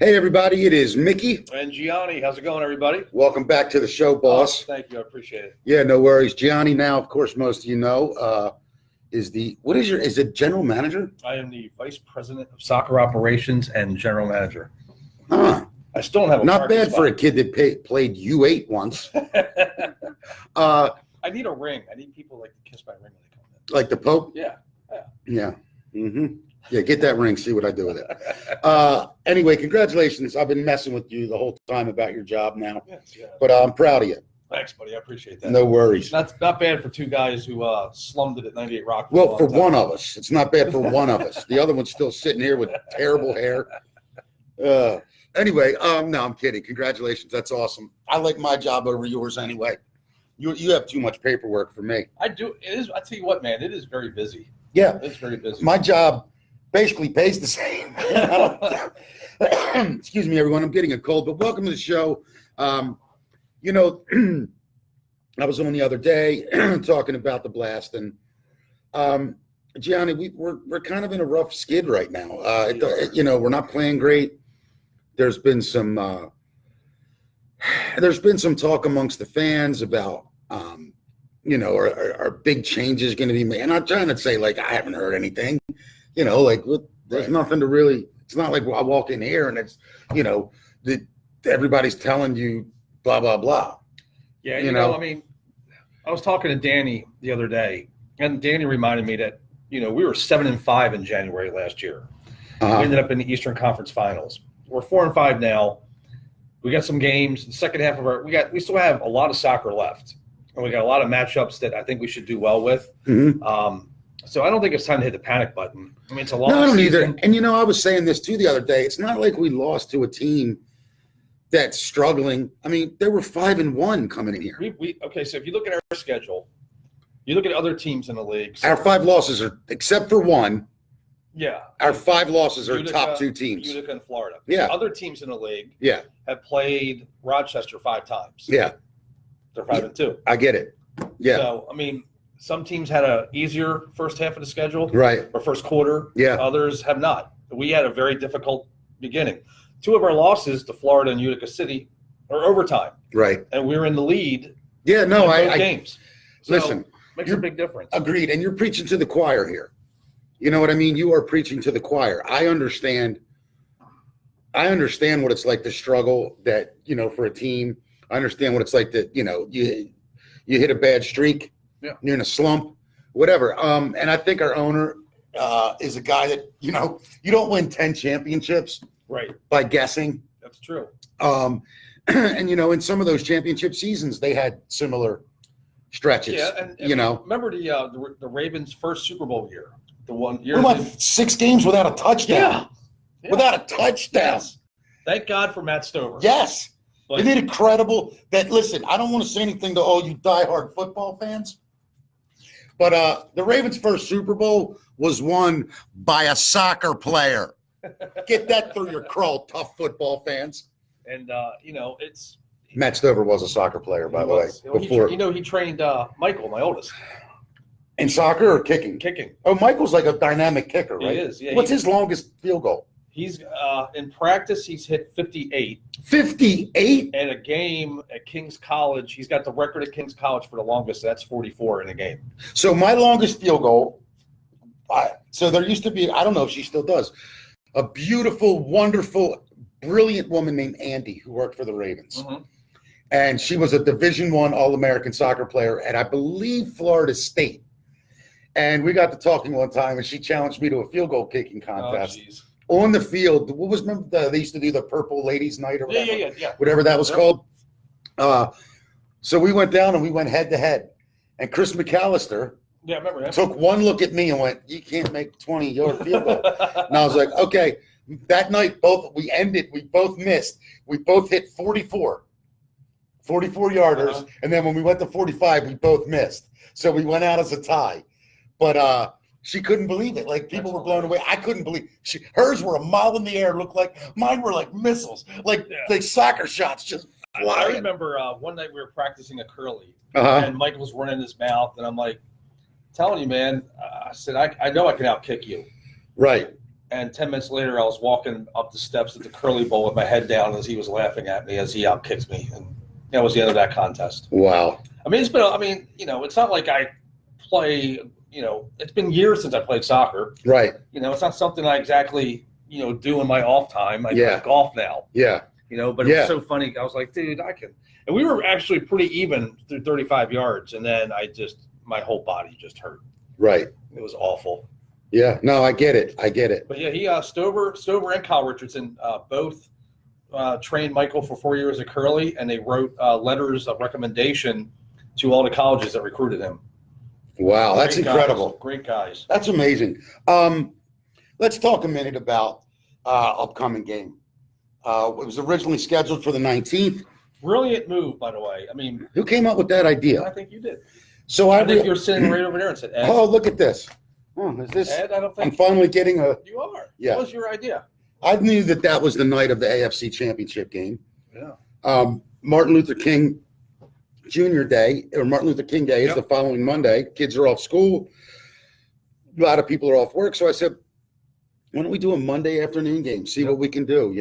Hey, everybody, it is Mickey. And Gianni. How's it going, everybody? Welcome back to the show, boss. Oh, thank you. I appreciate it. Yeah, no worries. Gianni now, of course, most of you know, is it general manager? I am the vice president of soccer operations and general manager. Huh. I still don't have a Not parking bad spot. for a kid that played U8 once. I need a ring. I need people like to kiss my ring when they come in. Like the Pope? Yeah. Yeah. Mm-hmm. Yeah, get that ring, see what I do with it. Anyway, congratulations. I've been messing with you the whole time about your job now. Yes, yeah. But I'm proud of you. Thanks, buddy. I appreciate that. No worries. That's not bad for two guys who slummed it at 98 Rock. Well, for one of us. It's not bad for one of us. The other one's still sitting here with terrible hair. Anyway, no, I'm kidding. Congratulations. That's awesome. I like my job over yours anyway. You have too much paperwork for me. I do. It is. I tell you what, man. It is very busy. Yeah. It's very busy. My job basically pays the same. Excuse me, everyone. I'm getting a cold, but welcome to the show. I was on the other day talking about the blast, and Gianni, we're kind of in a rough skid right now. We're not playing great. There's been some talk amongst the fans about are big changes going to be made? And I'm trying to say, like, I haven't heard anything. There's nothing to really. It's not like I walk in here and it's that everybody's telling you blah blah blah. Yeah, I mean, I was talking to Danny the other day, and Danny reminded me that we were 7-5 in January last year. Uh-huh. We ended up in the Eastern Conference Finals. We're 4-5 now. We got some games. The second half of we still have a lot of soccer left, and we got a lot of matchups that I think we should do well with. Mm-hmm. So I don't think it's time to hit the panic button. I mean, it's a long season. No, I don't season. either. And I was saying this too the other day. It's not like we lost to a team that's struggling. I mean, they were 5-1 coming in here. Okay, so if you look at our schedule, you look at other teams in the league. Our 5 losses are, except for one. Yeah. Our 5 losses are Utica, top 2 teams. Utica and Florida. Yeah. Other teams in the league have played Rochester 5 times. Yeah. They're 5-2. I get it. Yeah. So, I mean, some teams had a easier first half of the schedule. Right. Or first quarter. Yeah. Others have not. We had a very difficult beginning. 2 of our losses to Florida and Utica City are overtime. Right. And we're in the lead. Yeah, no, both games. So listen. Makes a big difference. Agreed. And you're preaching to the choir here. You know what I mean? You are preaching to the choir. I understand what it's like to struggle that, for a team. I understand what it's like that, you hit a bad streak. Yeah. You're in a slump, whatever. And I think our owner is a guy that, you don't win 10 championships by guessing. That's true. And, in some of those championship seasons, they had similar stretches. Yeah, and remember the Ravens' first Super Bowl year? The one year. We went 6 games without a touchdown. Yeah. Without a touchdown. Yes. Thank God for Matt Stover. Yes. Isn't it incredible that, listen, I don't want to say anything to all you diehard football fans, but the Ravens' first Super Bowl was won by a soccer player. Get that through your crawl, tough football fans. And, it's – Matt Stover was a soccer player, by the way. He trained Michael, my oldest. In soccer or kicking? Kicking. Oh, Michael's like a dynamic kicker, right? He is, yeah. What's his longest field goal? He's in practice, he's hit 58. 58? And a game at King's College, he's got the record at King's College for the longest. That's 44 in a game. So my longest field goal, so there used to be, I don't know if she still does, a beautiful, wonderful, brilliant woman named Andy who worked for the Ravens. Mm-hmm. And she was a Division I All-American soccer player at, I believe, Florida State. And we got to talking one time, and she challenged me to a field goal kicking contest. On the field. What was, remember, they used to do the Purple Ladies Night or whatever? Yeah. Whatever that was called. So we went down and we went head-to-head. And Chris McAllister remember that. took one look at me and went, "You can't make 20-yard field goal." And I was like, okay. That night, we both missed. We both hit 44 yarders. Uh-huh. And then when we went to 45, we both missed. So we went out as a tie. But she couldn't believe it. Like, people were blown away. I couldn't believe hers were a mile in the air. Looked like mine were like missiles, like soccer shots just flying. I remember one night we were practicing a curly, uh-huh. and Mike was running his mouth, and I'm like, telling you, man, I said, I know I can outkick you. Right. And 10 minutes later, I was walking up the steps at the Curly Bowl with my head down as he was laughing at me as he outkicked me. And that was the end of that contest. Wow. I mean, it's not like I play, it's been years since I played soccer. Right. It's not something I exactly, do in my off time. I play golf now. Yeah. But it was so funny. I was like, dude, I can. And we were actually pretty even through 35 yards. And then my whole body just hurt. Right. It was awful. Yeah. No, I get it. But yeah, he Stover and Kyle Richardson both trained Michael for 4 years at Curly, and they wrote letters of recommendation to all the colleges that recruited him. Wow, that's incredible. Great guys. That's amazing. Let's talk a minute about upcoming game. It was originally scheduled for the 19th. Brilliant move, by the way. I mean, who came up with that idea? I think you did. So I think you're sitting right over there and said, Ed. Oh, look at this. Oh, is this? Ed, I don't think I'm finally getting a. You are. Yeah. What was your idea? I knew that was the night of the AFC Championship game. Yeah. Martin Luther King Jr. Day, or Martin Luther King Day, is the following Monday. Kids are off school. A lot of people are off work. So I said, why don't we do a Monday afternoon game? See what we can do,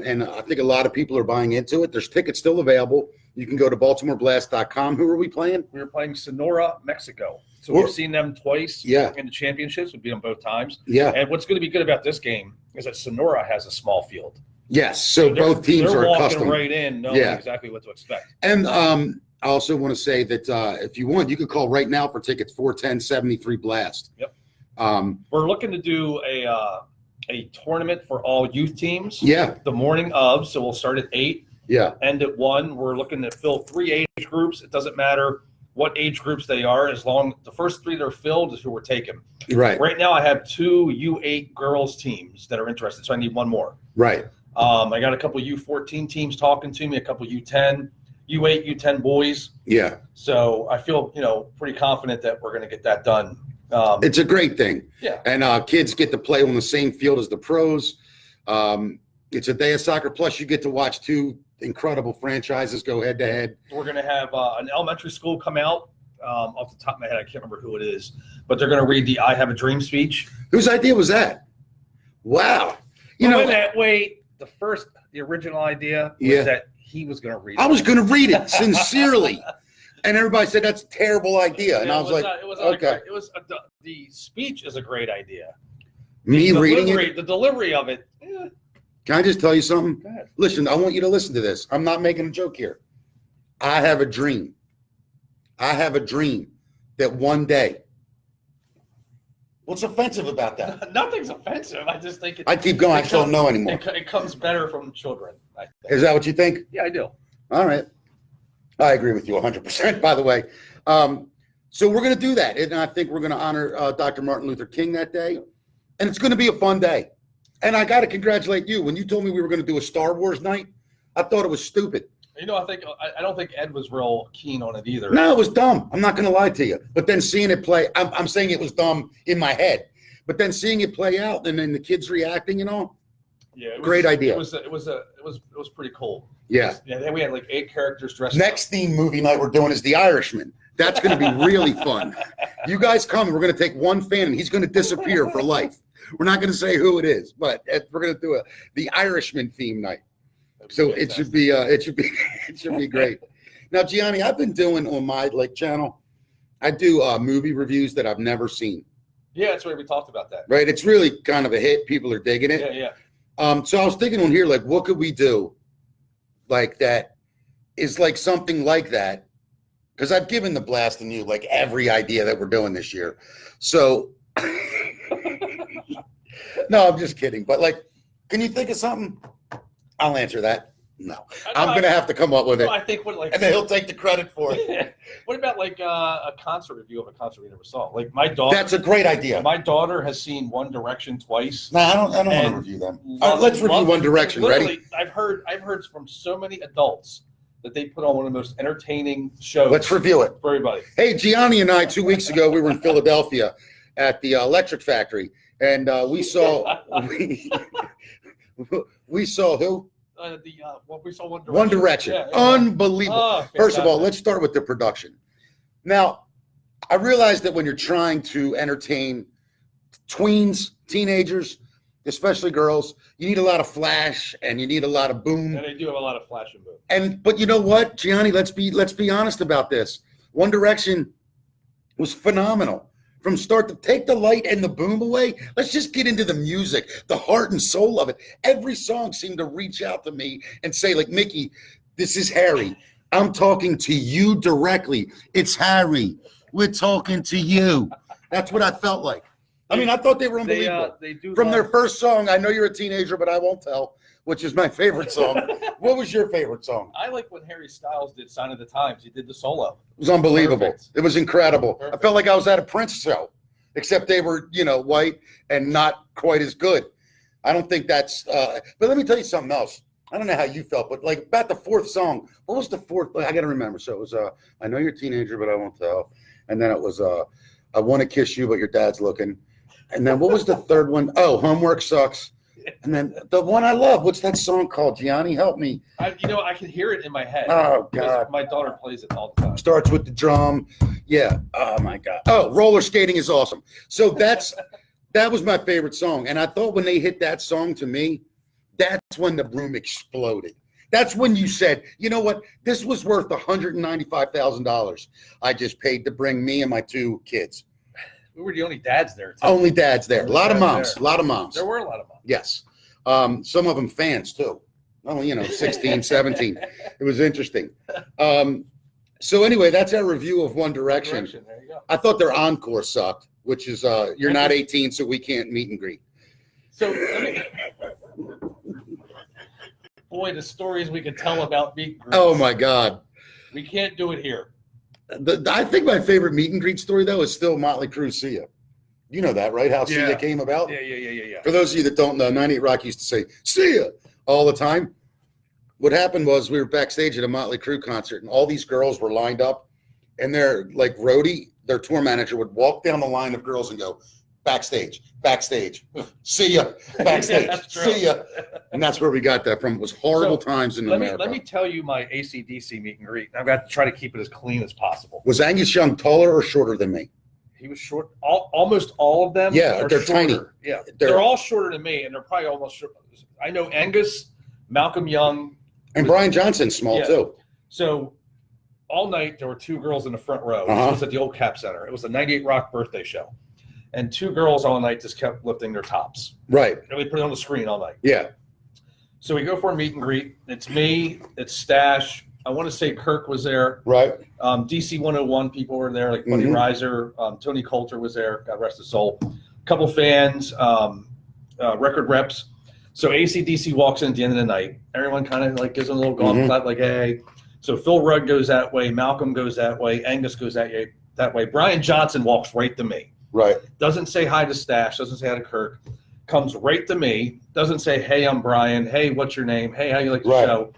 And I think a lot of people are buying into it. There's tickets still available. You can go to BaltimoreBlast.com. Who are we playing? We were playing Sonora, Mexico. So we've seen them twice in the championships. We beat them both times. Yeah. And what's going to be good about this game is that Sonora has a small field. Yes. So both teams are accustomed. They're walking right in, knowing exactly what to expect. And I also want to say that if you want, you could call right now for tickets, 410-73-BLAST. Yep. We're looking to do a tournament for all youth teams. Yeah. The morning of, so we'll start at 8. Yeah. End at 1. We're looking to fill 3 age groups. It doesn't matter what age groups they are, as long the first 3 that are filled is who we're taking. Right. Right now, I have 2 U8 girls teams that are interested, so I need 1 more. Right. I got a couple U14 teams talking to me, a couple U10, U8, U10 boys. Yeah. So I feel, pretty confident that we're going to get that done. It's a great thing. Yeah. And kids get to play on the same field as the pros. It's a day of soccer. Plus, you get to watch 2 incredible franchises go head to head. We're going to have an elementary school come out. Off the top of my head, I can't remember who it is, but they're going to read the "I Have a Dream" speech. Whose idea was that? Wow. Wait. The original idea was that he was going to read it. I was going to read it sincerely. And everybody said that's a terrible idea. And I was like, okay. The speech is a great idea. Reading it? The delivery of it. Yeah. Can I just tell you something? Go ahead. Listen, I want you to listen to this. I'm not making a joke here. I have a dream. I have a dream that one day. What's offensive about that? Nothing's offensive. I just think I keep going. I just don't know anymore. It comes better from children, I think. Is that what you think? Yeah, I do. All right. I agree with you 100%, by the way. So we're going to do that. And I think we're going to honor Dr. Martin Luther King that day. And it's going to be a fun day. And I got to congratulate you. When you told me we were going to do a Star Wars night, I thought it was stupid. I don't think Ed was real keen on it either. No, it was dumb. I'm not going to lie to you. But then seeing it play, I'm saying it was dumb in my head. But then seeing it play out and then the kids reacting, great idea. It was pretty cool. Yeah. Then we had like 8 characters dressed. Next theme movie night we're doing is The Irishman. That's going to be really fun. You guys come. We're going to take one fan and he's going to disappear for life. We're not going to say who it is, but we're going to do the Irishman theme night. So it should be great. Now, Gianni, I've been doing on my channel. I do movie reviews that I've never seen. Yeah, that's right. We talked about that. Right. It's really kind of a hit. People are digging it. Yeah. So I was thinking on here, what could we do like that is like something like that? Because I've given the Blast and you every idea that we're doing this year. So no, I'm just kidding. But can you think of something? I'll answer that. No, I'm going to have to come up with it. I think and then he'll take the credit for it. What about a concert review of a concert we never saw? My daughter. That's a great idea. My daughter has seen One Direction twice. No, I don't want to review them. Let's review One Direction. Ready? I've heard from so many adults that they put on one of the most entertaining shows. Let's review it for everybody. Hey, Gianni and I 2 weeks ago we were in Philadelphia at the Electric Factory, and we saw we saw who? We saw One Direction. One Direction. Yeah. Unbelievable. Oh, first of all, let's start with the production. Now, I realize that when you're trying to entertain tweens, teenagers, especially girls. You need a lot of flash and you need a lot of boom. And they do have a lot of flash and boom. But you know what, Gianni? Let's be honest about this. One Direction was phenomenal from start to take the light and the boom away. Let's just get into the music, the heart and soul of it. Every song seemed to reach out to me and say, like, Mickey, this is Harry. I'm talking to you directly. It's Harry. We're talking to you. That's what I felt like. I mean, I thought they were unbelievable. They do From their first song, I Know You're a Teenager, but I Won't Tell, which is my favorite song. What was your favorite song? I like when Harry Styles did Sign of the Times. He did the solo. It was unbelievable. Perfect. It was incredible. Perfect. I felt like I was at a Prince show, except they were, white and not quite as good. I don't think that's but let me tell you something else. I don't know how you felt, but like about the fourth song, what was the fourth? I got to remember. So it was I Know You're a Teenager, but I Won't Tell. And then it was I Want to Kiss You, but Your Dad's Looking. And then what was the third one? Oh, Homework Sucks. And then the one I love, what's that song called? Gianni, help me. I can hear it in my head. Oh, God. My daughter plays it all the time. Starts with the drum. Yeah. Oh, my God. Oh, Roller Skating is awesome. So that was my favorite song. And I thought when they hit that song to me, that's when the room exploded. That's when you said, you know what? This was worth $195,000 I just paid to bring me and my two kids. We were the only dads there. Too. Only dads there. A lot of moms. There. A lot of moms. There were a lot of moms. Yes. Some of them fans too. Oh, 16, 17. It was interesting. So anyway, that's our review of One Direction. There you go. I thought their encore sucked, which is you're not 18, so we can't meet and greet. So boy, the stories we could tell about meet and greets. Oh my God. We can't do it here. I think my favorite meet and greet story though is still Motley Crue Sia. You know that, right? How Sia came about? Yeah. For those of you that don't know, 98 Rock used to say Sia all the time. What happened was we were backstage at a Motley Crue concert and all these girls were lined up and their like roadie, their tour manager would walk down the line of girls and go, backstage, see ya, backstage, see ya. And that's where we got that from. It was horrible times in America. Let me tell you my AC/DC meet and greet. I've got to try to keep it as clean as possible. Was Angus Young taller or shorter than me? He was short. Almost all of them. Yeah, they're shorter. tiny. Yeah, they're all shorter than me, and they're probably almost short. I know Angus, Malcolm Young, and Brian Johnson's small too. So all night there were two girls in the front row. Uh-huh. This was at the old Cap Center. It was a 98 Rock birthday show. And two girls all night just kept lifting their tops. Right. And they put it on the screen all night. Yeah. So we go for a meet and greet. It's me. It's Stash. I want to say Kirk was there. Right. DC 101 people were there, like Buddy Reiser. Tony Coulter was there. God rest his soul. A couple fans, record reps. So AC/DC walks in at the end of the night. Everyone kind of like gives them a little golf clap, like, hey. So Phil Rudd goes that way. Malcolm goes that way. Angus goes that way. Brian Johnson walks right to me. Right. Doesn't say hi to Stash, doesn't say hi to Kirk, comes right to me, doesn't say, hey, I'm Brian. Hey, what's your name? Hey, how you like the show?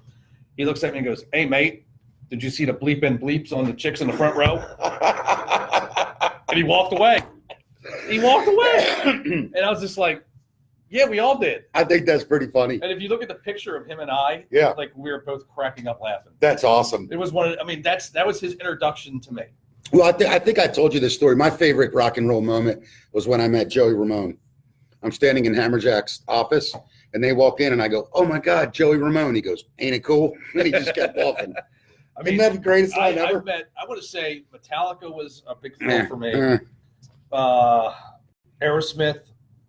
He looks at me and goes, hey, mate, did you see the bleeps on the chicks in the front row? And he walked away. And I was just like, yeah, we all did. I think that's pretty funny. And if you look at the picture of him and I, like we were both cracking up laughing. That's awesome. It was that was his introduction to me. Well, I think I told you this story. My favorite rock and roll moment was when I met Joey Ramone. I'm standing in Hammerjack's office, and they walk in, and I go, oh, my God, Joey Ramone. He goes, ain't it cool? And he just kept walking. Isn't that the greatest line ever? I want to say Metallica was a big thrill for me. Aerosmith,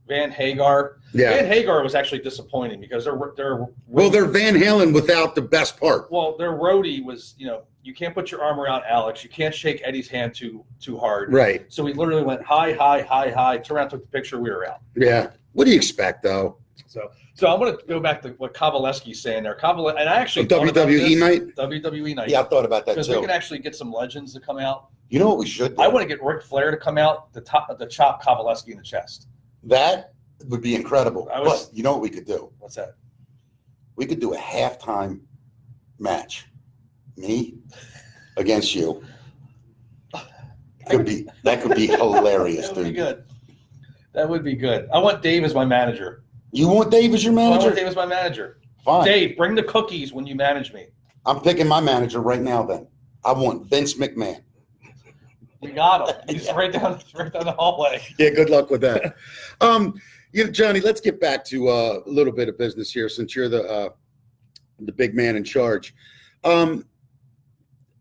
Van Hagar. Yeah. Van Hagar was actually disappointing because they're Van Halen without the best part. Well, their roadie was, you can't put your arm around Alex. You can't shake Eddie's hand too hard. Right. So we literally went hi, turned around, took the picture, we were out. Yeah. What do you expect, though? So I'm going to go back to what Kovaleski's saying there. And I actually WWE night? WWE night. Yeah, I thought about that too. Because we can actually get some legends to come out. You know what we should do? I want to get Ric Flair to come out to chop Kovaleski in the chest. That would be incredible. But you know what we could do? What's that? We could do a halftime match. Me against you. That could be hilarious, That would dude. be good. That would be good. I want Dave as my manager. You want Dave as your manager? I want Dave as my manager. Fine. Dave, bring the cookies when you manage me. I'm picking my manager right now then. I want Vince McMahon. You got him. He's right down the hallway. Yeah, good luck with that. Johnny, let's get back to a little bit of business here since you're the big man in charge.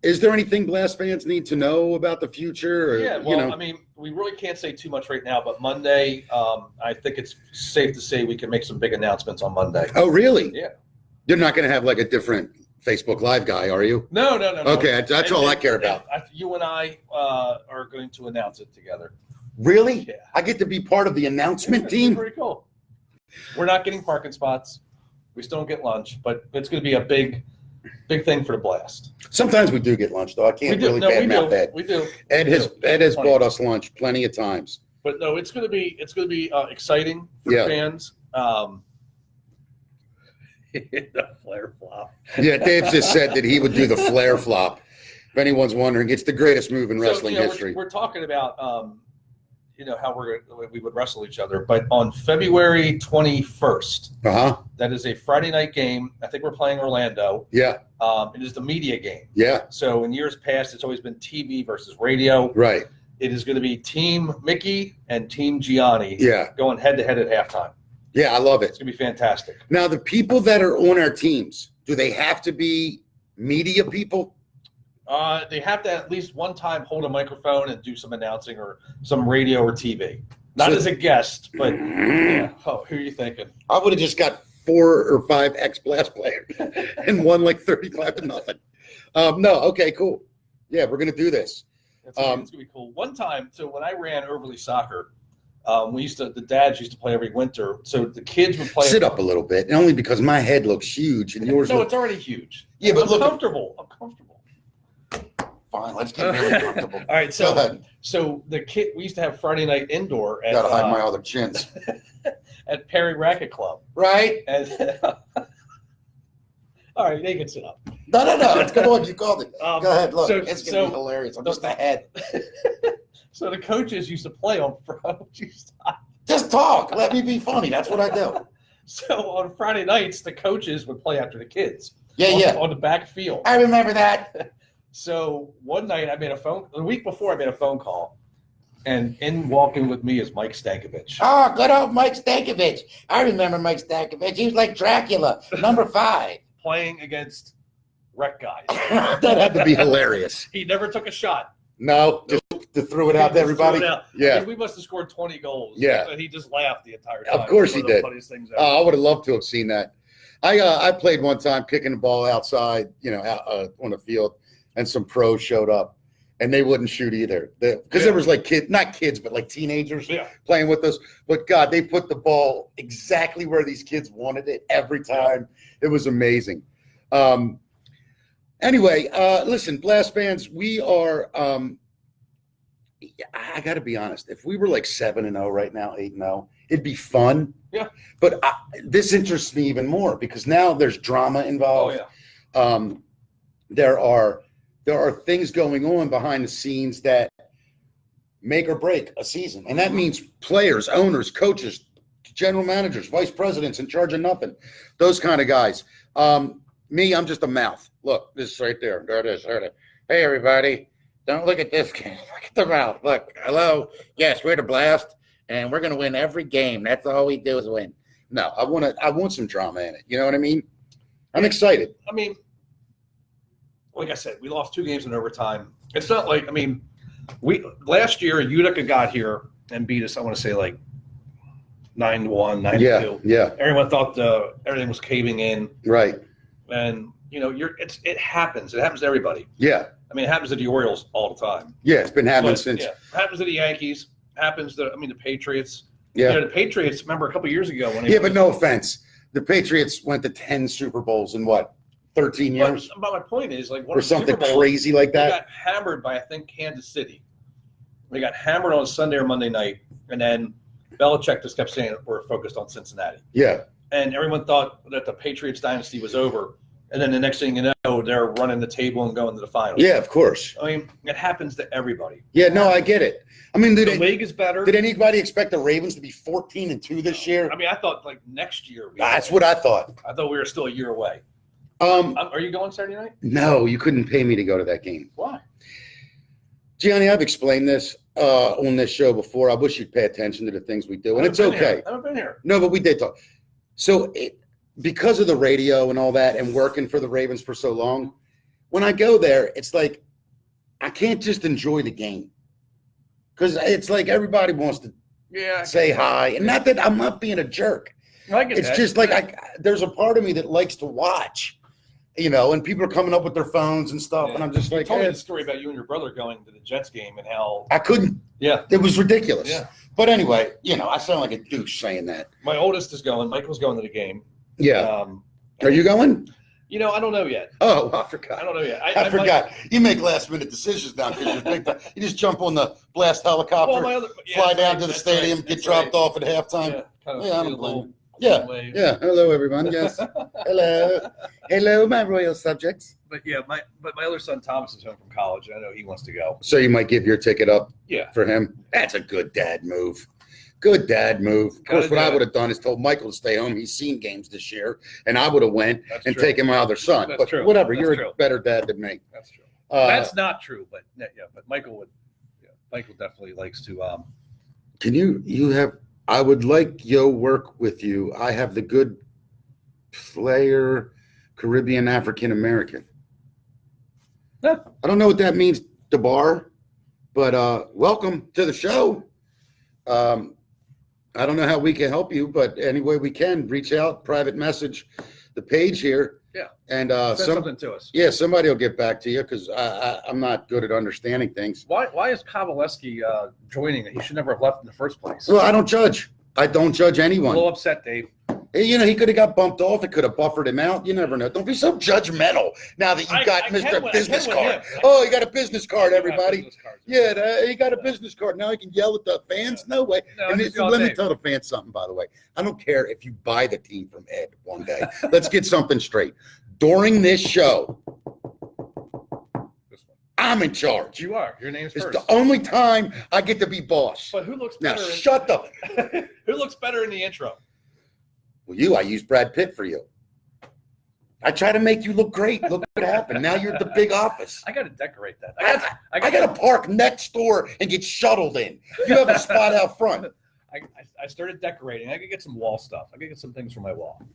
Is there anything Blast fans need to know about the future? Or, Yeah, well, I mean, we really can't say too much right now, but Monday, I think it's safe to say we can make some big announcements on Monday. Oh, really? Yeah. You're not going to have like a different Facebook Live guy, are you? No. Okay, that's all I care about. You and I are going to announce it together. Really? Yeah. I get to be part of the announcement It's team? pretty cool. We're not getting parking spots. We still don't get lunch, but it's going to be a big thing for the Blast. Sometimes we do get lunch, though. I can't really badmouth that. We do. Ed has bought us lunch plenty of times. But no, it's going to be exciting for fans. The flare flop. Yeah, Dave just said that he would do the flare flop. If anyone's wondering, it's the greatest move in wrestling history. We're talking about how we would wrestle each other, but on February 21st, that is a Friday night game. I think we're playing Orlando. Yeah. It is the media game. Yeah. So in years past, it's always been TV versus radio. Right. It is going to be Team Mickey and Team Gianni. Yeah. Going head to head at halftime. Yeah, I love it. It's going to be fantastic. Now, the people that are on our teams, do they have to be media people? They have to at least one time hold a microphone and do some announcing or some radio or TV. Not as a guest, but yeah. Oh, who are you thinking? I would have just got 4 or 5 ex-Blast players and won like 35-0. No, okay, cool. Yeah, we're going to do this. It's going to be cool. One time, so when I ran Overly Soccer, the dads used to play every winter. So the kids would play. Sit up a little bit, only because my head looks huge and yours. No, it's already huge. Yeah, but I'm comfortable. Fine, let's get really comfortable. All right, so we used to have Friday night indoor. Gotta hide my other chins. At Perry Racket Club. Right. And all right, they can sit up. No. It's good on. You called it. Go ahead. Look, it's gonna be hilarious. I'm just ahead. So the coaches used to play on Friday. Just talk. Let me be funny. That's what I do. So on Friday nights, the coaches would play after the kids. Yeah. On the back field. I remember that. So one night the week before I made a phone call, and in walking with me is Mike Stankovich. Oh, good old Mike Stankovich. I remember Mike Stankovich. He was like Dracula, number 5. Playing against rec guys. That had to be hilarious. He never took a shot. No, just to throw it out to everybody. Yeah. I mean, we must have scored 20 goals. Yeah. And he just laughed the entire time. Of course he did. I would have loved to have seen that. I played one time kicking the ball outside, on the field, and some pros showed up, and they wouldn't shoot either. Because there was like not kids, but like teenagers playing with us. But God, they put the ball exactly where these kids wanted it every time. It was amazing. Anyway, listen, Blast fans, we are. I got to be honest. If we were like 7-0 right now, 8-0, it'd be fun. Yeah. But this interests me even more because now there's drama involved. Oh yeah. There are things going on behind the scenes that make or break a season, and that means players, owners, coaches, general managers, vice presidents in charge of nothing. Those kind of guys. Me, I'm just a mouth. Look, this is right there. There it is. There it is. Hey, everybody. Don't look at this game. Look at the mouth. Look, hello. Yes, we're the Blast, and we're going to win every game. That's all we do is win. No, I want some drama in it. You know what I mean? I'm excited. I mean, like I said, we lost 2 games in overtime. It's not like, last year Utica got here and beat us, I want to say like 9-1, 9-2. Yeah. Everyone thought everything was caving in. Right. And it happens. It happens to everybody. Yeah. I mean, it happens to the Orioles all the time. Yeah, it's been happening since. Yeah, it happens to the Yankees. Happens to the Patriots. Yeah. The Patriots. Remember a couple years ago when but no offense, the Patriots went to 10 Super Bowls in what, 13 years? But my point is, like, or something crazy like that. They got hammered by, I think, Kansas City. They got hammered on Sunday or Monday night, and then Belichick just kept saying we're focused on Cincinnati. Yeah. And everyone thought that the Patriots dynasty was over. And then the next thing you know, they're running the table and going to the finals. Yeah, of course. I mean, it happens to everybody. Yeah, no, I get it. I mean, the league is better. Did anybody expect the Ravens to be 14-2 this year? I mean, I thought like next year. That's what I thought. I thought we were still a year away. Are you going Saturday night? No, you couldn't pay me to go to that game. Why? Gianni, I've explained this. on this show before. I wish you'd pay attention to the things we do, and it's okay. I haven't been here. No, but we did talk. So because of the radio and all that, and working for the Ravens for so long, when I go there, it's like I can't just enjoy the game because it's like everybody wants to say hi, and not that I'm not being a jerk. It's just like there's a part of me that likes to watch. And people are coming up with their phones and stuff, and I'm just like, you told me the story about you and your brother going to the Jets game and how I couldn't. Yeah, it was ridiculous. Yeah, but anyway, I sound like a douche saying that. My oldest is going. Michael's going to the game. Yeah. Are you going? I don't know yet. Oh, I forgot. I don't know yet. I forgot. You make last minute decisions now because you're big time. You just jump on the blast helicopter, fly down to the stadium, get dropped off at halftime. I don't blame you. Yeah. Hello, everyone. Yes. Hello, my royal subjects. But my other son Thomas is home from college, and I know he wants to go. So you might give your ticket up. Yeah. For him. That's a good dad move. Good dad move. Of course, what I would have done is told Michael to stay home. He's seen games this year, and I would have went and taken my other son. That's but true. Whatever, you're a better dad than me. That's true. That's not true, but Michael would. Yeah, Michael definitely likes to. Can you have? I would like work with you. I have the good player, Caribbean African American. Yeah. I don't know what that means, DeBar, but welcome to the show. I don't know how we can help you, but any way we can, reach out, private message the page here. Yeah. And send something to us. Yeah, somebody will get back to you because I'm not good at understanding things. Why is Kovaleski joining? He should never have left in the first place. Well, I don't judge. I don't judge anyone. A little upset, Dave. He could have got bumped off. It could have buffered him out. You never know. Don't be so judgmental now that you got Mr. Business Card. Oh, he got a business card, everybody. He got a business card. Now he can yell at the fans? No way. No, and let me tell the fans something, by the way. I don't care if you buy the team from Ed one day. Let's get something straight. During this show, I'm in charge. You are. Your name's first. It's the only time I get to be boss. But who looks better? Now, shut up. Who looks better in the intro? Well, I used Brad Pitt for you. I try to make you look great. Look what happened. Now you're at the big office. I got to decorate that. I got to park next door and get shuttled in. You have a spot out front. I started decorating. I could get some wall stuff. I could get some things for my wall.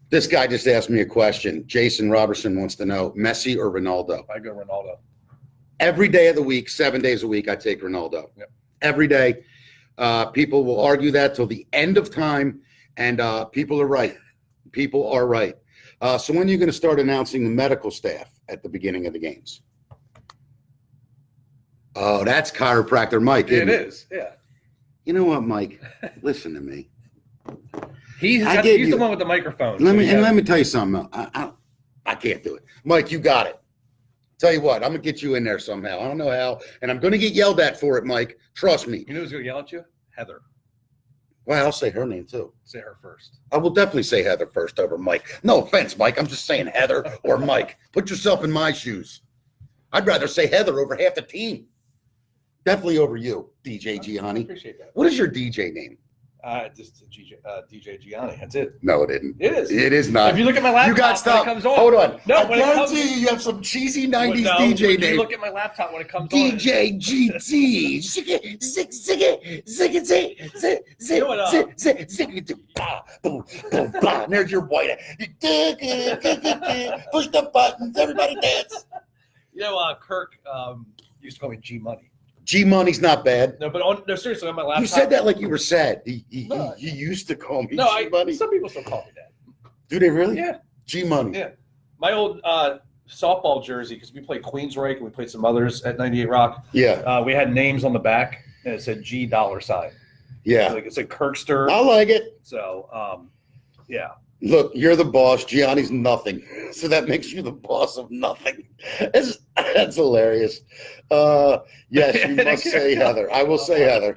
This guy just asked me a question. Jason Robertson wants to know, Messi or Ronaldo? I go Ronaldo. Every day of the week, 7 days a week, I take Ronaldo. Yep. Every day. People will argue that till the end of time, and people are right. People are right. So when are you going to start announcing the medical staff at the beginning of the games? Oh, that's chiropractor Mike, isn't it? It is, yeah. You know what, Mike? Listen to me. He's the one with the microphone. Let me tell you something. I can't do it. Mike, you got it. Tell you what, I'm going to get you in there somehow. I don't know how, and I'm going to get yelled at for it, Mike. Trust me. You know who's going to yell at you? Heather. Well, I'll say her name, too. Say her first. I will definitely say Heather first over Mike. No offense, Mike. I'm just saying Heather or Mike. Put yourself in my shoes. I'd rather say Heather over half the team. Definitely over you, DJ Gianni. I appreciate that. What is your DJ name? Just DJ Gianni. That's it. No, it isn't. It is. It is not. If you look at my laptop, you got stuff. When it comes on. Hold on. No, I guarantee you have some cheesy 90s DJ name. You look at my laptop when it comes DJ on. GT. And there's your white. Push the buttons. Everybody dance. You know, Kirk used to call me G Money. G Money's not bad. No, but seriously, on my laptop. You said that like you were sad. He used to call me G Money. Some people still call me that. Do they really? Yeah. G Money. Yeah. My old softball jersey, because we played Queensryche and we played some others at 98 Rock. Yeah. We had names on the back, and it said G $. Yeah. It said Kirkster. I like it. So, yeah. Look, you're the boss. Gianni's nothing. So that makes you the boss of nothing. That's hilarious. Yes, you must say Heather. I will say Heather.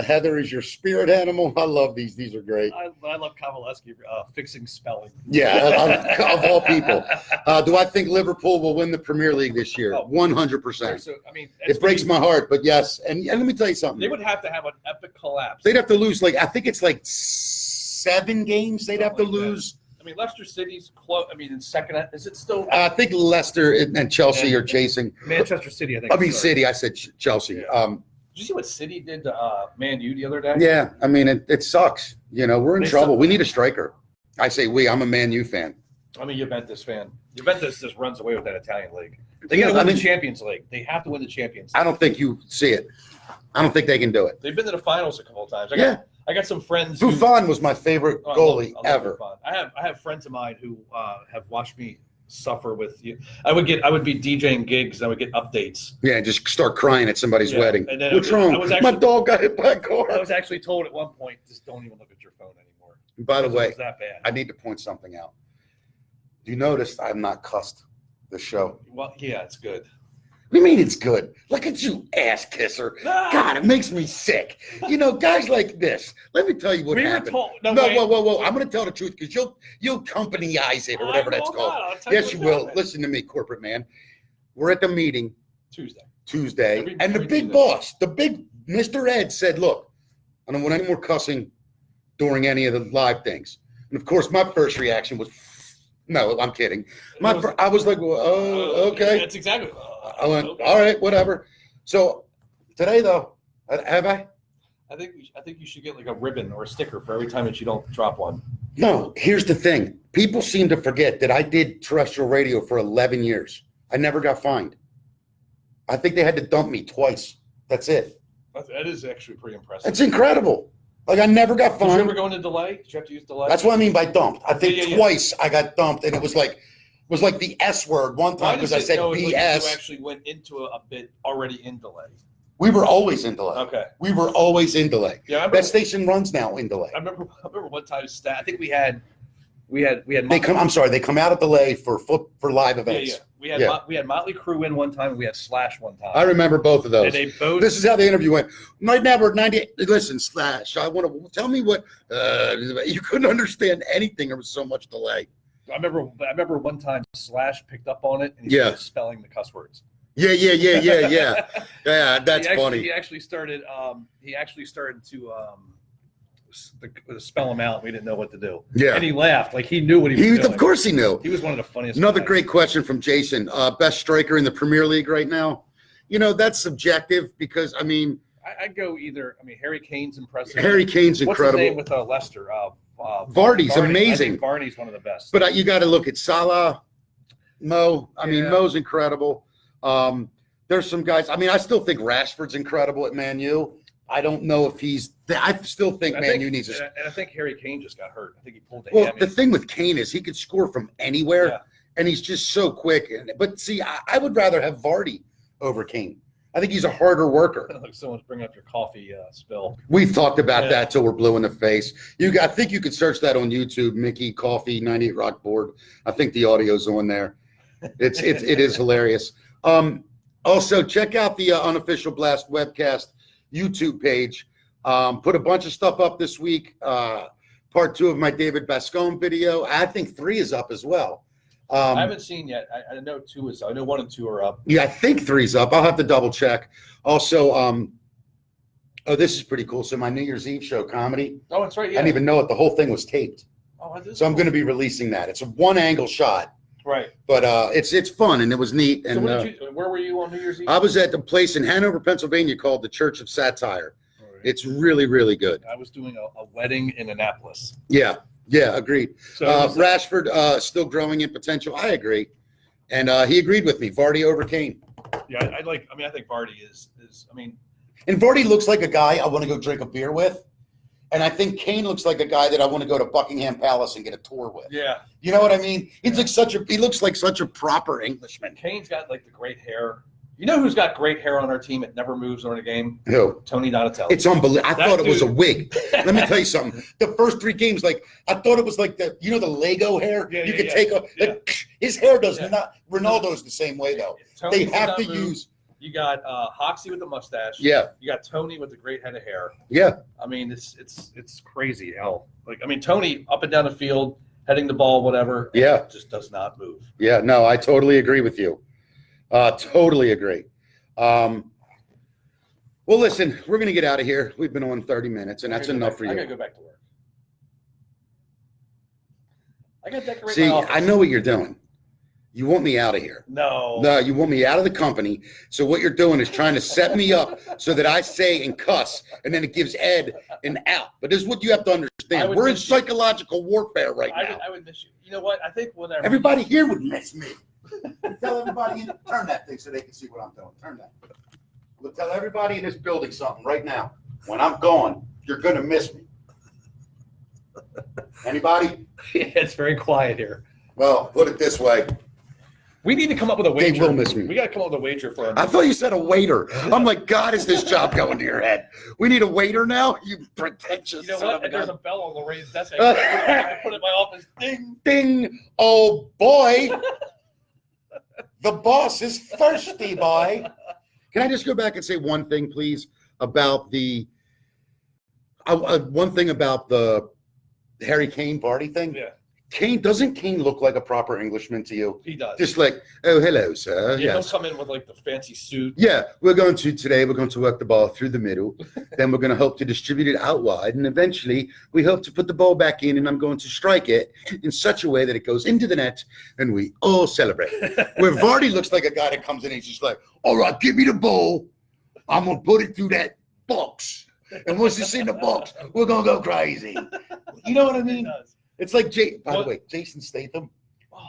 Heather is your spirit animal. I love these. These are great. I love Kovaleski fixing spelling. Yeah, of all people. Do I think Liverpool will win the Premier League this year? 100%. So, I mean, it breaks my heart, but yes. And let me tell you something. They would have to have an epic collapse. They'd have to lose, I think it's 7 games they'd have to lose mean, Leicester City's close. I mean, in second, is it still I think Leicester and Chelsea are chasing. Manchester City? I think. I mean, City. I said Chelsea. Yeah. Did you see what City did to Man U the other day? Yeah, I mean, it sucks. You know, we're in trouble. suck. We need a striker. I say we. I'm a Man U fan. I'm a Juventus fan. Juventus just runs away with that Italian league. They got to win the Champions League. They have to win the Champions League. I don't think you see it. I don't think they can do it. They've been to the finals a couple of times. I got some friends. Buffon was my favorite goalie I love ever. Buffon. I have friends of mine who have watched me suffer with you. I would be DJing gigs. And I would get updates. Yeah, just start crying at somebody's wedding. And then What's wrong? My dog got hit by a I car. was actually told at one point, just don't even look at your phone anymore. By the way, it was that bad. I need to point something out. You noticed I'm not cussed this show. Well, yeah, it's good. What do you mean it's good? Look at you, ass kisser. God, it makes me sick. You know, guys like this. Let me tell you what happened. Whoa. I'm going to tell the truth because you'll companyize it or whatever that's called. Yes, you will. Listen to me, corporate man. We're at the meeting Tuesday, and the big boss, the big Mr. Ed said, look, I don't want any more cussing during any of the live things. And, of course, my first reaction was, no, I'm kidding. I was like, well, oh, okay. That's exactly. I went, okay. All right, whatever. So today, though, have I? I think you should get like a ribbon or a sticker for every time that you don't drop one. No, here's the thing. People seem to forget that I did terrestrial radio for 11 years. I never got fined. I think they had to dump me twice. That's it. That is actually pretty impressive. That's incredible. Like, I never got fined. Did you ever go into delay? Did you have to use delay? That's what I mean by dumped. I think twice I got dumped, and it was like the S word one time because I said BS. You actually went into a bit already in delay. We were always in delay. Okay. We were always in delay. Yeah, that station runs now in delay. I remember one time. I think we had. They come out of delay for live events. Yeah. We had Motley Crue in one time. And we had Slash one time. I remember both of those. And this is how the interview went. Right now we're at 98. Listen, Slash. I want to tell me what you couldn't understand anything. There was so much delay. I remember one time Slash picked up on it and he started spelling the cuss words. Yeah. Yeah, that's funny. He actually started to spell them out. We didn't know what to do. Yeah. And he laughed like he knew what he was doing. Of course he knew. He was one of the funniest Another guys. great question from Jason. Best striker in the Premier League right now? You know, that's subjective because, I mean. I'd go either. I mean, Harry Kane's impressive. Harry Kane's incredible. What's his name with Leicester? Vardy's amazing. I think Vardy's one of the best. But you got to look at Salah, Mo. I mean, Mo's incredible. There's some guys. I mean, I still think Rashford's incredible at Man U. I don't know if he's. I still think Man U needs a. And I think Harry Kane just got hurt. I think he pulled the hammy. The thing with Kane is he could score from anywhere, and he's just so quick. But see, I would rather have Vardy over Kane. I think he's a harder worker. Like someone's bringing up your coffee spill. We've talked about that till we're blue in the face. I think you could search that on YouTube, Mickey Coffee 98 Rock Board. I think the audio's on there. It is hilarious. Also, check out the Unofficial Blast webcast YouTube page. Put a bunch of stuff up this week. Part 2 of my David Bascom video. I think 3 is up as well. I haven't seen yet. I know 2 is. I know 1 and 2 are up. Yeah, I think 3's up. I'll have to double check. Also, this is pretty cool. So my New Year's Eve show, comedy. Oh, that's right. Yeah. I didn't even know it. The whole thing was taped. Oh, I did. So I'm going to be releasing that. It's a one-angle shot. Right. But it's fun and it was neat. So and where were you on New Year's Eve? I was at the place in Hanover, Pennsylvania called the Church of Satire. Right. It's really, really good. I was doing a wedding in Annapolis. Yeah, agreed. So Rashford still growing in potential. I agree. And he agreed with me. Vardy over Kane. Yeah, I think Vardy is. And Vardy looks like a guy I want to go drink a beer with. And I think Kane looks like a guy that I want to go to Buckingham Palace and get a tour with. Yeah. You know what I mean? He looks like such a proper Englishman. Kane's got like the great hair. You know who's got great hair on our team? It never moves during a game. Who? Tony Donatelli. It's unbelievable. I thought it was a wig. Let me tell you something. The first 3 games, I thought it was like the Lego hair. Yeah, you could take his hair does not. Ronaldo's the same way though. They have to use. You got Hoxie with the mustache. Yeah. You got Tony with the great head of hair. Yeah. I mean, it's crazy how Tony up and down the field, heading the ball, whatever. Yeah. Just does not move. Yeah. No, I totally agree with you. Totally agree. Well, listen, we're gonna get out of here. We've been on 30 minutes, and that's enough for you. I gotta go back to work. I got to decorate See, my office. I know what you're doing. You want me out of here. No, you want me out of the company. So what you're doing is trying to set me up so that I say and cuss, and then it gives Ed an out. But this is what you have to understand. We're in psychological warfare right now. I would miss you. You know what? I think whenever everybody here would miss me. Tell everybody, turn that thing so they can see what I'm doing. Turn that. We'll tell everybody in this building something right now. When I'm gone, you're going to miss me. Anybody? Yeah, it's very quiet here. Well, put it this way. We need to come up with a wager. They will miss me. We got to come up with a wager for. I thought you said a waiter. I'm like, God, is this job going to your head? We need a waiter now. You pretentious. You know what? If there's a bell on Lorraine's desk, I can put it in my office. Ding, ding. Oh boy, the boss is thirsty, boy. Can I just go back and say one thing, please, about the Harry Kane Vardy thing? Yeah. Doesn't Kane look like a proper Englishman to you? He does. Just like, oh, hello, sir. Yeah, yes. He'll come in with like the fancy suit. Yeah, we're going to work the ball through the middle. Then we're going to hope to distribute it out wide. And eventually we hope to put the ball back in, and I'm going to strike it in such a way that it goes into the net and we all celebrate. Where Vardy looks like a guy that comes in and he's just like, all right, give me the ball. I'm going to put it through that box. And once it's in the box, we're going to go crazy. You know what I mean? It's like, by the way, Jason Statham. Oh,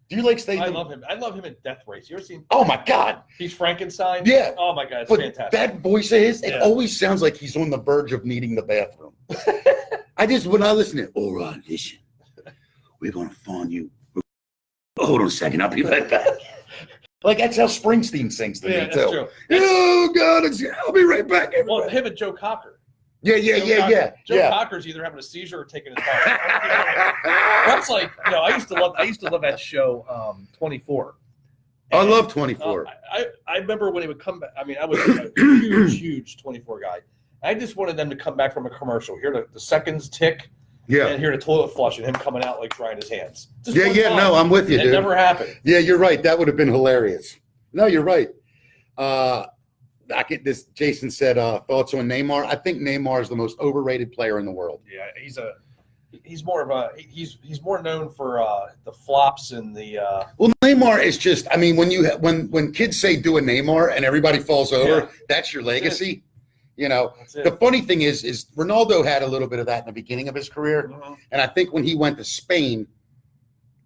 do you like Statham? I love him. I love him in Death Race. You ever seen? Oh, my God. He's Frankenstein? Yeah. Oh, my God. It's but fantastic. That voice of his, it always sounds like he's on the verge of needing the bathroom. When I listen to it, all right, listen, we're going to find you. Hold on a second. I'll be right back. Like, that's how Springsteen sings to me, that's too. True. Oh, God, I'll be right back. Everybody. Well, him and Joe Cocker. Yeah. Joe Cocker's either having a seizure or taking his time. That's like, I used to love that show, 24. I love 24. I remember when he would come back. I mean, I was a huge 24 guy. I just wanted them to come back from a commercial. Hear the seconds tick. Yeah. And hear the toilet flush and him coming out like drying his hands. No, I'm with you, dude. It never happened. Yeah, you're right. That would have been hilarious. No, you're right. Jason said thoughts on Neymar. I think Neymar is the most overrated player in the world. Yeah, he's more known for the flops and the. Well, Neymar is just. I mean, when kids say do a Neymar and everybody falls over, that's your legacy. The funny thing is Ronaldo had a little bit of that in the beginning of his career, and I think when he went to Spain,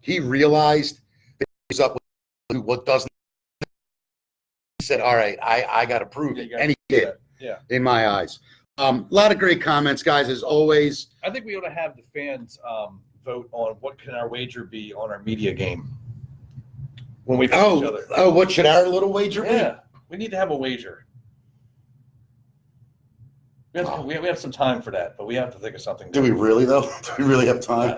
he realized that he was up with what doesn't. He said, all right, I got to prove it. And he did, in my eyes. A lot of great comments, guys, as always. I think we ought to have the fans vote on what can our wager be on our media game when we face each other. Oh, what should our little wager be? Yeah, we need to have a wager. We have some time for that, but we have to think of something. Do we really, though? Do we really have time?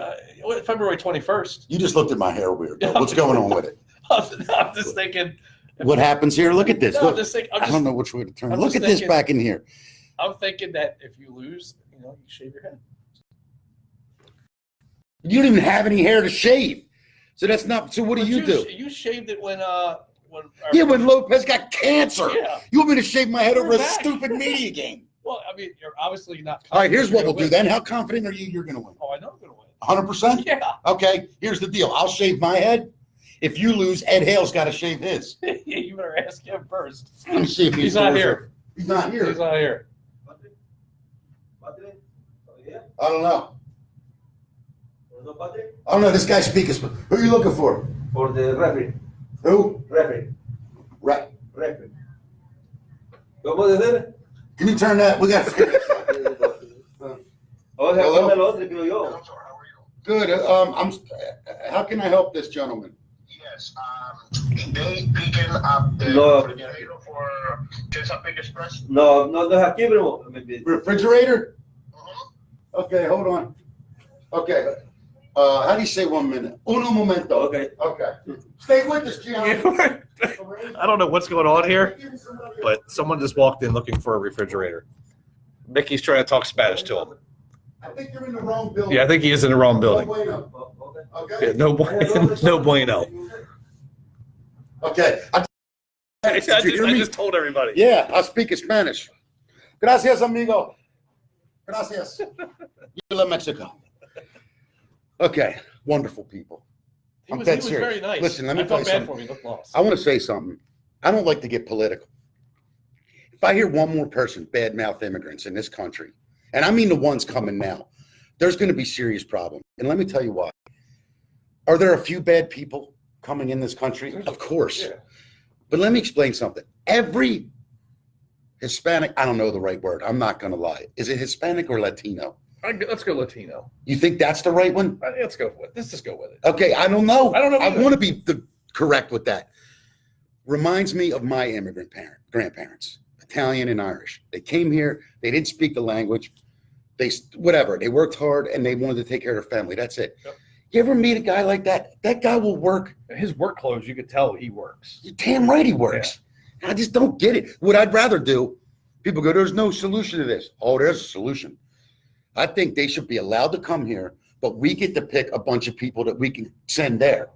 February 21st. You just looked at my hair weird. What's going on with it? I'm just thinking. What happens here? Look at this. No, Look, I don't know which way to turn. Look at this back in here. I'm thinking that if you lose, you shave your head. You don't even have any hair to shave. So that's not. So what do you do? You shaved it when when Lopez got cancer. Yeah. You want me to shave my head over a stupid media game? Well, I mean, you're obviously not. All right, here's what we'll do then. How confident are you're going to win? Oh, I know I'm going to win. 100%? Yeah. Okay, here's the deal. I'll shave my head. If you lose, Ed Hale's got to shave his. Yeah, you better ask him first. Let me see if he's not here. He's not here. He's not here. I don't know. I don't know. This guy speaks. Who are you looking for? For the referee. Who? Referee. Referee. ¿Cómo de ser? Can you turn that? We got. Hello? Good. How can I help this gentleman? Yes. They picking up the No. refrigerator for Chesapeake Express. No es aquí, pero Refrigerator? Okay, hold on. Okay. How do you say 1 minute? Uno momento. Okay. Okay. Stay with us, Gianni. I don't know what's going on here, but someone just walked in looking for a refrigerator. Mickey's trying to talk Spanish to him. I think you're in the wrong building. Yeah, I think he is in the wrong building. No bueno. Okay. Yeah, no bueno. Okay. I just told everybody. Yeah, I speak Spanish. Gracias, amigo. Gracias. Viva Mexico. Okay, wonderful people. He I'm was, dead he was serious. very nice. Listen, let me I tell felt you bad something. for him. He looked lost. I want to say something. I don't like to get political. If I hear one more person badmouth immigrants in this country, and I mean the ones coming now, there's going to be serious problems. And let me tell you why. Are there a few bad people coming in this country? Of course. Yeah. But let me explain something. Every Hispanic, I don't know the right word. I'm not going to lie. Is it Hispanic or Latino? Let's go Latino. You think that's the right one? Let's go with it. Let's just go with it. Okay, I don't know. I don't know I either. want to be correct with that. Reminds me of my immigrant grandparents, Italian and Irish. They came here. They didn't speak the language. They worked hard and they wanted to take care of their family. That's it. Yep. You ever meet a guy like that? That guy will work. His work clothes, you could tell he works. You're damn right he works. I just don't get it. What I'd rather do, people go, there's no solution to this. Oh, there's a solution. I think they should be allowed to come here, but we get to pick a bunch of people that we can send there,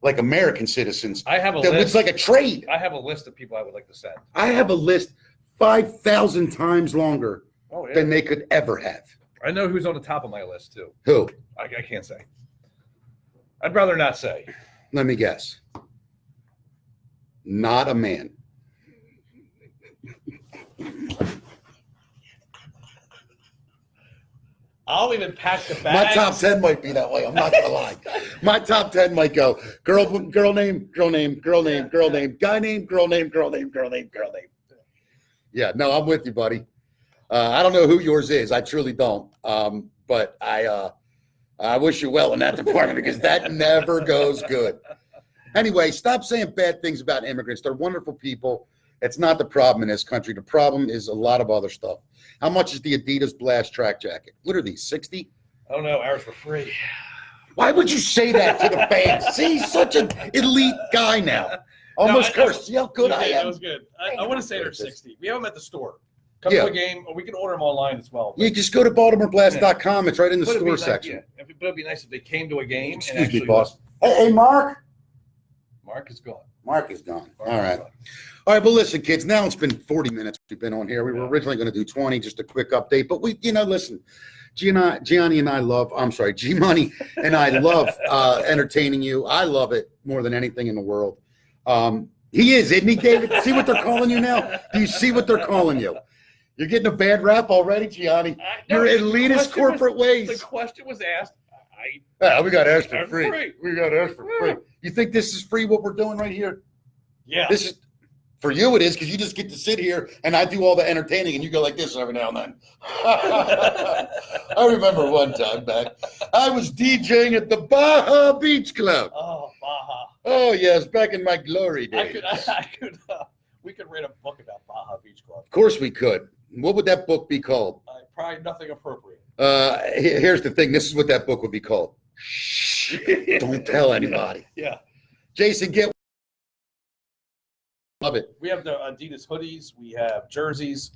like American citizens. I have a That list. it's like a trade. I have a list of people I would like to send. I have a list 5,000 times longer Oh yeah. than they could ever have. I know who's on the top of my list too. Who? I can't say. I'd rather not say. Let me guess. Not a man. I'll even pack the My bags. top 10 might be that way. I'm not gonna lie. My top 10 might go girl name, girl name, girl name, girl name, guy name, girl name, girl name, girl name, girl name. Yeah, no, I'm with you, buddy. I don't know who yours is. I truly don't. But I wish you well in that department because that never goes good. Anyway, stop saying bad things about immigrants. They're wonderful people. It's not the problem in this country. The problem is a lot of other stuff. How much is the Adidas Blast track jacket? What are these, 60? I don't know. Ours were free. Why would you say that to the fans? See, he's such an elite guy now. Almost No, cursed. See how good I That am? was good. I want to say they're Gracious. 60. We have them at the store. Come Yeah. to a game, or we can order them online as well. You just go to BaltimoreBlast.com. It's right in the But it'd be store nice- section. yeah. But it'd be nice if they came to a game. Excuse and me, actually boss. Hey, Mark. Mark is gone. Mark is gone. Mark All is right. gone. All right, well, listen, kids, now it's been 40 minutes we've been on here. We were originally going to do 20, just a quick update. But listen, Gianni and I love, G-Money and I love entertaining you. I love it more than anything in the world. He is, isn't he, David? See what they're calling you now? Do you see what they're calling you? You're getting a bad rap already, Gianni. Your elitist corporate ways. The question was asked. We got asked for I'm free. free. We got asked for free. You think this is free what we're doing right here? Yeah. This is for you. It is because you just get to sit here and I do all the entertaining and you go like this every now and then. I remember one time back, I was DJing at the Baja Beach Club. Oh, Baja. Oh yes, back in my glory I days. could. We could write a book about Baja Beach Club. Of course we could. What would that book be called? Probably nothing appropriate. Here's the thing. This is what that book would be called. Shh. Don't tell anybody. Yeah. Jason, love it. We have the Adidas hoodies. We have jerseys.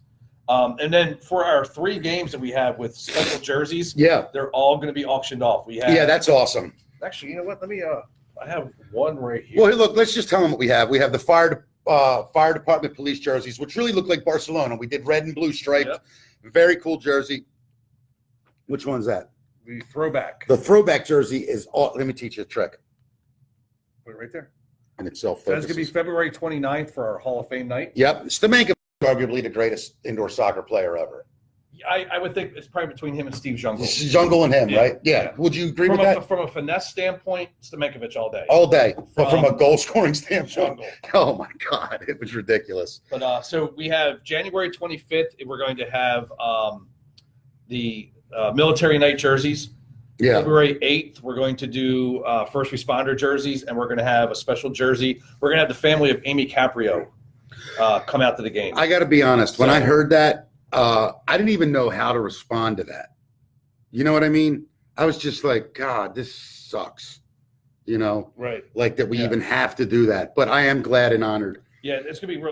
And then for our 3 games that we have with special jerseys, Yeah. they're all going to be auctioned off. We have. Yeah, that's awesome. Actually, you know what? Let me. I have one right here. Well, look, let's just tell them what we have. We have the fire department police jerseys, which really look like Barcelona. We did red and blue striped. Yep. Very cool jersey. Which one's that? The throwback. The throwback jersey is all. Let me teach you a trick. Put it right there. And itself So that's going to be focuses. February 29th for our Hall of Fame night. Yep. Stamenka is arguably the greatest indoor soccer player ever. I would think it's probably between him and Steve Jungle. This is Jungle and him, Yeah. right? Yeah. Yeah. Would you agree From with that? from a finesse standpoint, Stamenkovic all day. All day. But from a From goal scoring standpoint. Jungle. Oh my God. It was ridiculous. But so we have January 25th. We're going to have the military night jerseys. Yeah. February 8th, we're going to do first responder jerseys, and we're going to have a special jersey. We're going to have the family of Amy Caprio come out to the game. I got to be honest. When So- I heard that, I didn't even know how to respond to that. You know what I mean? I was just like, God, this sucks. You know, Right. like that we Yeah. even have to do that. But I am glad and honored. Yeah, it's gonna be.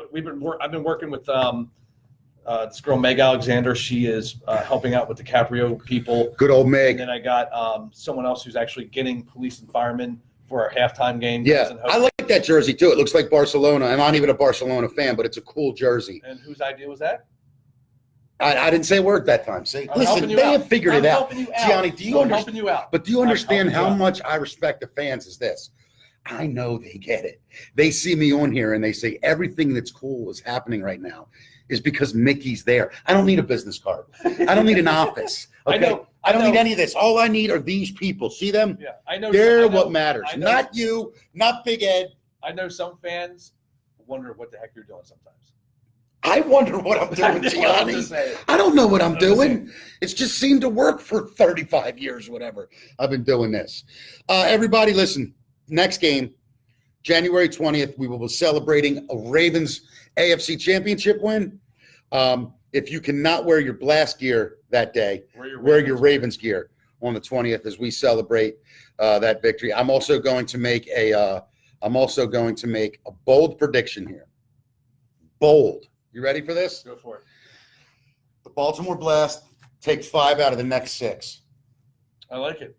I've been working with this girl Meg Alexander. She is helping out with the Caprio people. Good old And Meg. then I got someone else who's actually getting police and firemen for our halftime game. Yeah, I like that jersey too. It looks like Barcelona. I'm not even a Barcelona fan, but it's a cool jersey. And whose idea was that? I didn't say a word that time. See, I'm listen, helping you they out. have figured I'm it out. helping you out. Gianni, do you I'm understand? helping you out. But do you understand helping you how out. much I respect the fans? Is this? I know they get it. They see me on here and they say everything that's cool is happening right now is because Mickey's there. I don't need a business card. I don't need an office. Okay? I don't need any of this. All I need are these people. See them? Yeah, I know. They're what matters. I know, Not you, not Big Ed. I know some fans wonder what the heck you're doing sometimes. I wonder what I'm doing, Gianni. I don't know what I'm doing. It's just seemed to work for 35 years, whatever. I've been doing this. Everybody, listen. Next game, January 20th, we will be celebrating a Ravens AFC Championship win. If you cannot wear your Blast gear that day, wear your Ravens gear on the 20th as we celebrate that victory. I'm also going to make a bold prediction here. Bold. You ready for this? Go for it. The Baltimore Blast take 5 out of the next 6. I like it.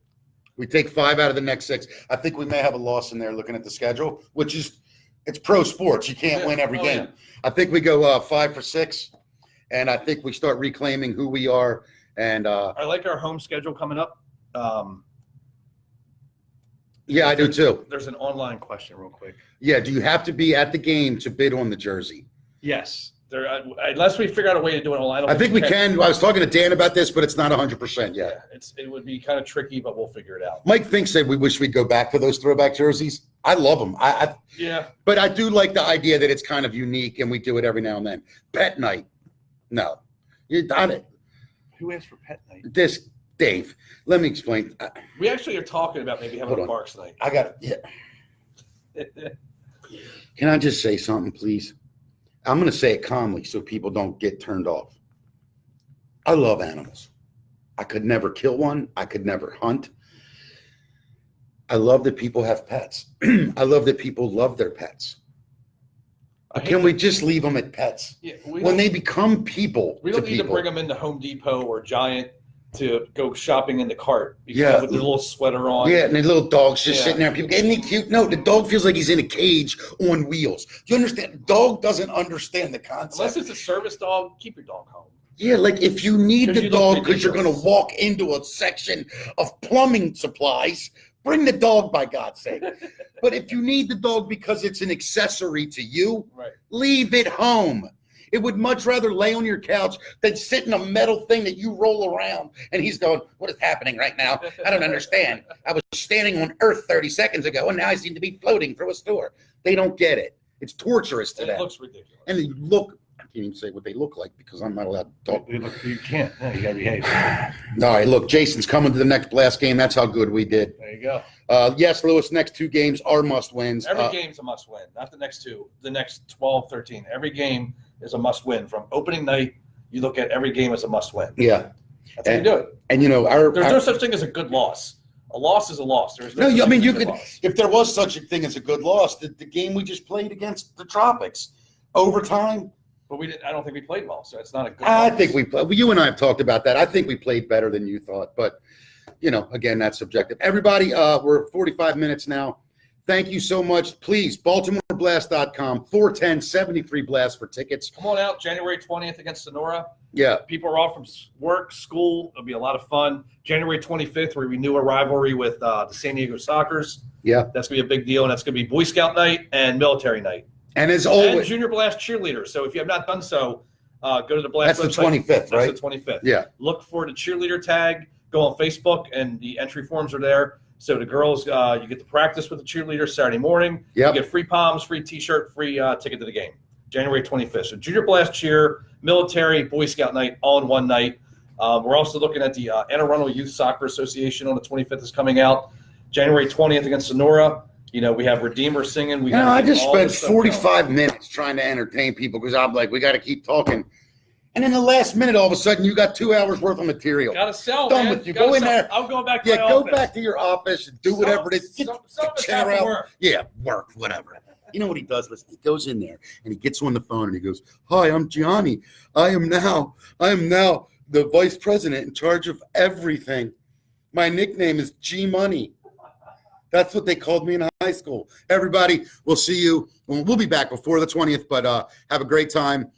We take 5 out of the next 6. I think we may have a loss in there looking at the schedule, which is it's pro sports. You can't win every game. Yeah. I think we go 5 for 6, and I think we start reclaiming who we are. And I like our home schedule coming up. Yeah, I do too. There's an online question real quick. Yeah, do you have to be at the game to bid on the jersey? Yes. There, unless we figure out a way to do it online. I think we can. I was talking to Dan about this, but it's not 100% Yeah, yet. it would be kind of tricky, but we'll figure it out. Mike thinks that we wish we'd go back to those throwback jerseys. I love them. Yeah. But I do like the idea that it's kind of unique and we do it every now and then. Pet night. No. You're done it. Who asked for pet night? This, Dave, let me explain. We actually are talking about maybe having Hold a on. Barks night. I got it. Yeah. Can I just say something, please? I'm going to say it calmly so people don't get turned off. I love animals. I could never kill one. I could never hunt. I love that people have pets. I love that people love their pets. Can we just leave them at pets? Yeah, when they become people, we don't need to bring them into Home Depot or Giant to go shopping in the cart. Yeah. With their little sweater on. Yeah, and the little dog's just Yeah. sitting there. People, isn't he cute? No, the dog feels like he's in a cage on wheels. Do you understand? The dog doesn't understand the concept. Unless it's a service dog, keep your dog home. Yeah, like if you need 'Cause the you look dog because you're going to ridiculous. walk into a section of plumbing supplies, bring the dog, by God's sake. But if you need the dog because it's an accessory to you, Right. leave it home. It would much rather lay on your couch than sit in a metal thing that you roll around. And he's going, what is happening right now? I don't understand. I was standing on Earth 30 seconds ago, and now I seem to be floating through a store. They don't get it. It's torturous to It them. looks ridiculous. And they look, I can't even say what they look like because I'm not allowed to talk. You can't. No, you got to behave. All right, look, Jason's coming to the next Blast game. That's how good we did. There you go. Yes, Lewis, next 2 games are must-wins. Every game's a must win, not the next 2, the next 12, 13. Every game is a must win. From opening night, you look at every game as a must win. Yeah. That's how you do it. And, you know, There's no such thing as a good loss. A loss is a loss. There's no, such I mean, thing you as a could, good loss. if there was such a thing as a good loss, the game we just played against the Tropics, overtime, But we didn't. I don't think we played well, so it's not a good I loss. think you and I have talked about that. I think we played better than you thought, but you know, again, that's subjective. Everybody, we're 45 minutes now. Thank you so much. Please, BaltimoreBlast.com, 410-73-BLAST for tickets. Come on out, January 20th against Sonora. Yeah, People are off from work, school. It'll be a lot of fun. January 25th, we renew a rivalry with the San Diego Sockers. yeah. That's going to be a big deal, and that's going to be Boy Scout night and military night. And as And always, Junior Blast cheerleaders. So if you have not done so, go to the Blast that's the website. 25th, right? That's the 25th. Yeah. Look for the cheerleader tag. Go on Facebook, and the entry forms are there. So the girls, you get to practice with the cheerleaders Saturday morning. Yep. You get free palms, free T-shirt, free ticket to the game. January 25th. So Junior Blast cheer, military, Boy Scout night, all in one night. We're also looking at the Anne Arundel Youth Soccer Association on the 25th is coming out. January 20th against Sonora. You know, we have Redeemer singing. We I just all spent this stuff going. 45 minutes trying to entertain people because I'm like, we got to keep talking. And in the last minute, all of a sudden, you got 2 hours worth of material. Gotta sell, Done man. with you. Gotta Go in sell. there. I'm going back to my Go office. back to your office and do whatever it is. Get Some the of us chair have to out. work. Yeah, work, whatever. You know what he does? Listen, he goes in there and he gets on the phone and he goes, "Hi, I'm Gianni. I am now the vice president in charge of everything. My nickname is G Money." That's what they called me in high school. Everybody, we'll see you. We'll be back before the 20th, but have a great time.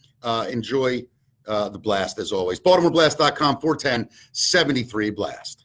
Enjoy the Blast as always. BaltimoreBlast.com, 410-73 Blast.